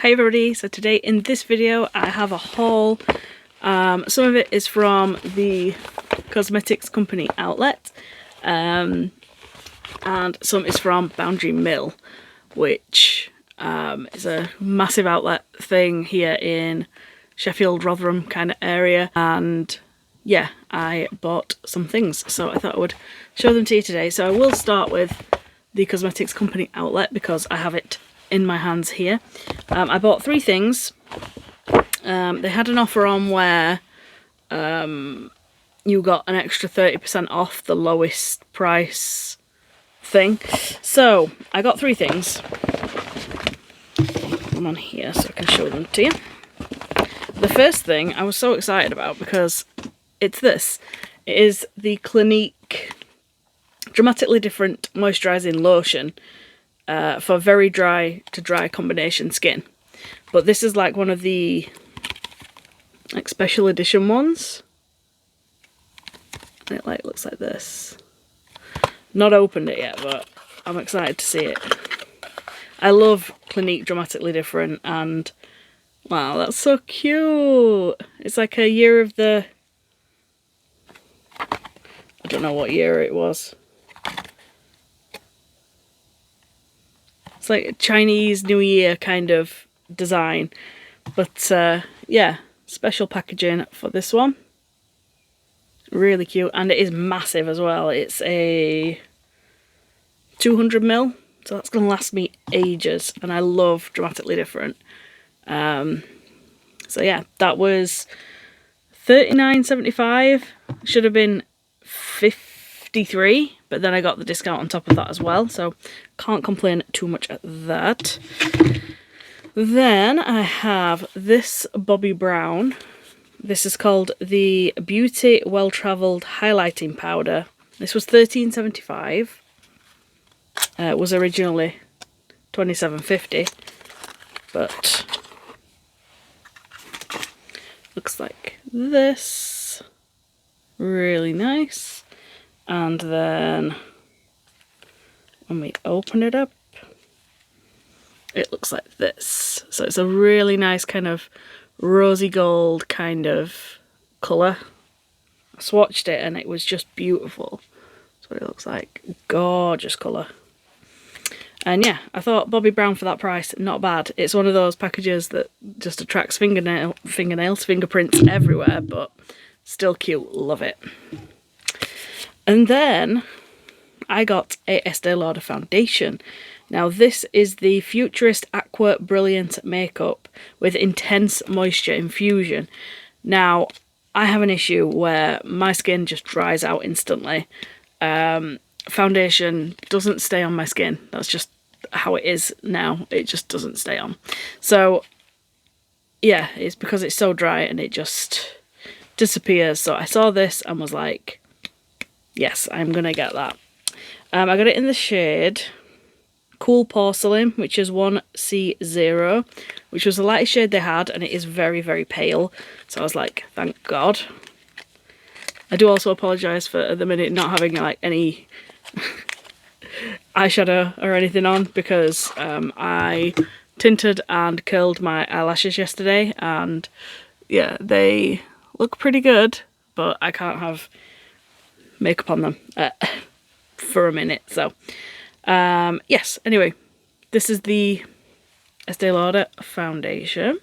Hi everybody, so today in this video I have a haul. Some of it is from the cosmetics company outlet, and some is from Boundary Mill, which is a massive outlet thing here in Sheffield, Rotherham kind of area. And yeah, I bought some things, so I thought I would show them to you today. So I will start with the cosmetics company outlet because I have it in my hands here. I bought 3 things. They had an offer on where you got an extra 30% off the lowest price thing. So I got 3 things. I'm on here so I can show them to you. The first thing I was so excited about because it's this. It is the Clinique Dramatically Different Moisturising Lotion for very dry to dry combination skin. But this is like one of the like special edition ones. And it like looks like this. Not opened it yet, but I'm excited to see it. I love Clinique Dramatically Different, and wow, that's so cute. It's like a year of the... I don't know what year it was. It's like a Chinese New Year kind of design. But yeah, special packaging for this one. Really cute, and it is massive as well. It's a 200ml, so that's going to last me ages, and I love Dramatically Different. So yeah, that was £39.75. Should have been £53, but then I got the discount on top of that as well, so can't complain too much at that. Then I have this Bobbi Brown. This is called the Beauty Well Travelled Highlighting Powder. This was £13.75. It was originally £27.50, but looks like this. Really nice. And then when we open it up, it looks like this. So it's a really nice kind of rosy gold kind of colour. I swatched it and it was just beautiful. That's what it looks like. Gorgeous colour. And yeah, I thought Bobbi Brown for that price, not bad. It's one of those packages that just attracts fingerprints everywhere, but still cute. Love it. And then I got a Estee Lauder foundation. Now this is the Futurist Aqua Brilliant Makeup with Intense Moisture Infusion. Now I have an issue where my skin just dries out instantly. Foundation doesn't stay on my skin. That's just how it is now. It just doesn't stay on. So yeah, it's because it's so dry and it just disappears. So I saw this and was like, yes, I'm gonna get that. I got it in the shade Cool Porcelain, which is 1C0, which was the lightest shade they had, and it is very, very pale. So I was like, thank God. I do also apologise for at the minute not having like any eyeshadow or anything on, because I tinted and curled my eyelashes yesterday, and yeah, they look pretty good, but I can't have makeup on them for a minute. So yes, anyway, this is the Estee Lauder foundation.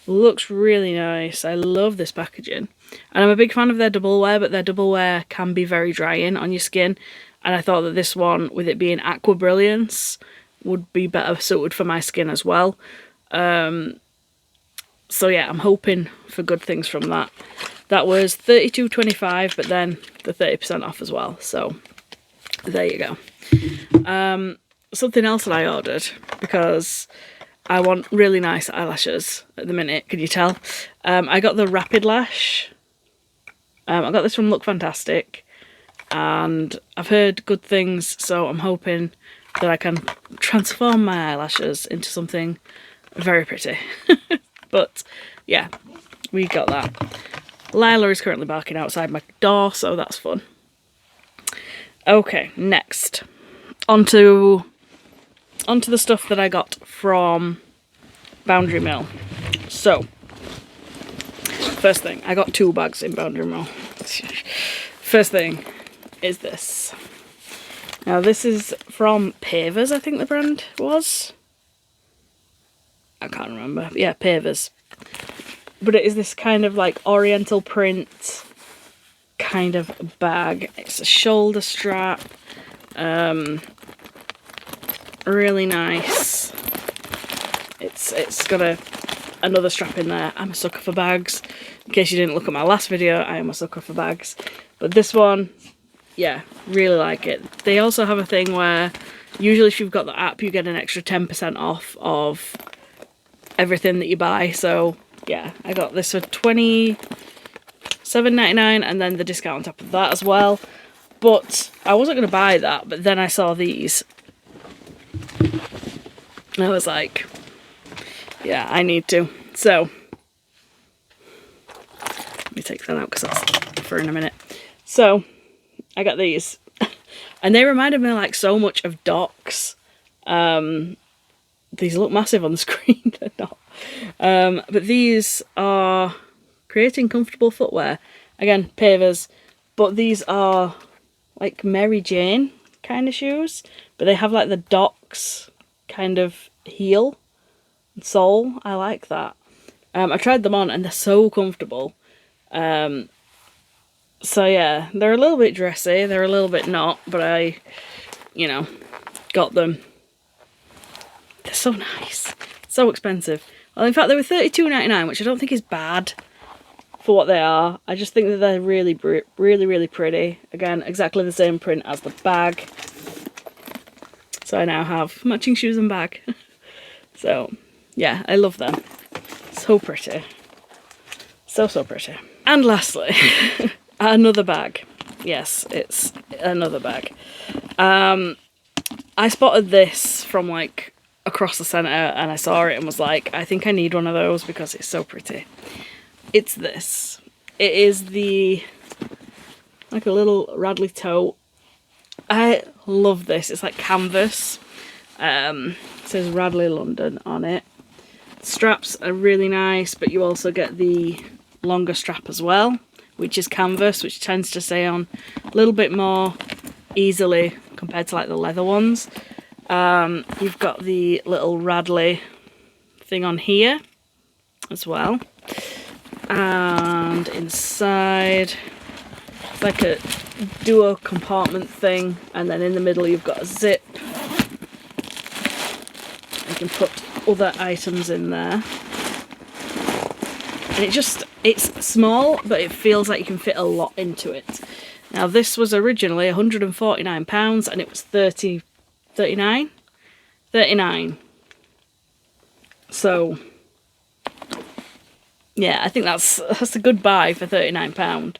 Looks really nice. I love this packaging, and I'm a big fan of their double wear, but their double wear can be very drying on your skin, and I thought that this one, with it being Aqua Brilliance, would be better suited for my skin as well. So yeah, I'm hoping for good things from that. That was £32.25, but then the 30% off as well, so there you go. Something else that I ordered, because I want really nice eyelashes at the minute, can you tell? I got the Rapid Lash. I got this from Look Fantastic, and I've heard good things, so I'm hoping that I can transform my eyelashes into something very pretty. But yeah, we got that. Lila is currently barking outside my door, so that's fun. Okay, next. On to onto the stuff that I got from Boundary Mill. So, first thing, I got 2 bags in Boundary Mill. First thing is this. Now this is from Pavers, I think the brand was. I can't remember. Yeah, Pavers. But it is this kind of like oriental print kind of bag. It's a shoulder strap. Really nice. It's got another strap in there. I'm a sucker for bags. In case you didn't look at my last video, I am a sucker for bags. But this one, yeah, really like it. They also have a thing where usually if you've got the app, you get an extra 10% off of everything that you buy. So yeah, I got this for $27.99 and then the discount on top of that as well. But I wasn't going to buy that, but then I saw these. And I was like, yeah, I need to. So, let me take that out because that's for in a minute. So, I got these. And they reminded me like so much of Docs. These look massive on the screen, they're not. But these are creating comfortable footwear. Again, Pavers. But these are like Mary Jane kind of shoes. But they have like the Docs kind of heel and sole. I like that. I tried them on and they're so comfortable. So yeah, they're a little bit dressy, they're a little bit not, but I, you know, got them. They're so nice. So expensive. Well, in fact, they were $32.99, which I don't think is bad for what they are. I just think that they're really pretty. Again, exactly the same print as the bag. So I now have matching shoes and bag. So, yeah, I love them. So pretty. So pretty. And lastly, another bag. Yes, it's another bag. I spotted this from like across the centre and I saw it and was like, I think I need one of those because it's so pretty. It's this. It is like a little Radley tote. I love this. It's like canvas. It says Radley London on it. Straps are really nice, but you also get the longer strap as well, which is canvas, which tends to stay on a little bit more easily compared to like the leather ones. You've got the little Radley thing on here as well. And inside, it's like a dual compartment thing, and then in the middle you've got a zip. You can put other items in there. And it's small, but it feels like you can fit a lot into it. Now this was originally £149 and it was $39. So yeah, I think that's a good buy for £39.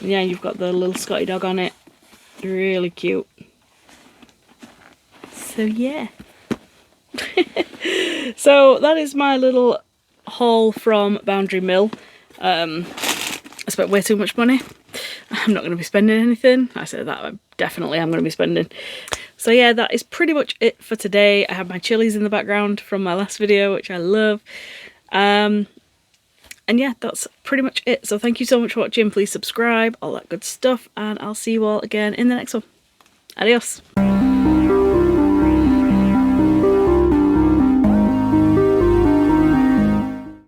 Yeah, you've got the little Scotty dog on it. Really cute. So yeah. So that is my little haul from Boundary Mill. I spent way too much money. I'm not going to be spending anything. I said that I definitely am going to be spending. So yeah, that is pretty much it for today. I have my chilies in the background from my last video, which I love. And yeah, that's pretty much it. So thank you so much for watching. Please subscribe, all that good stuff, and I'll see you all again in the next one. Adios.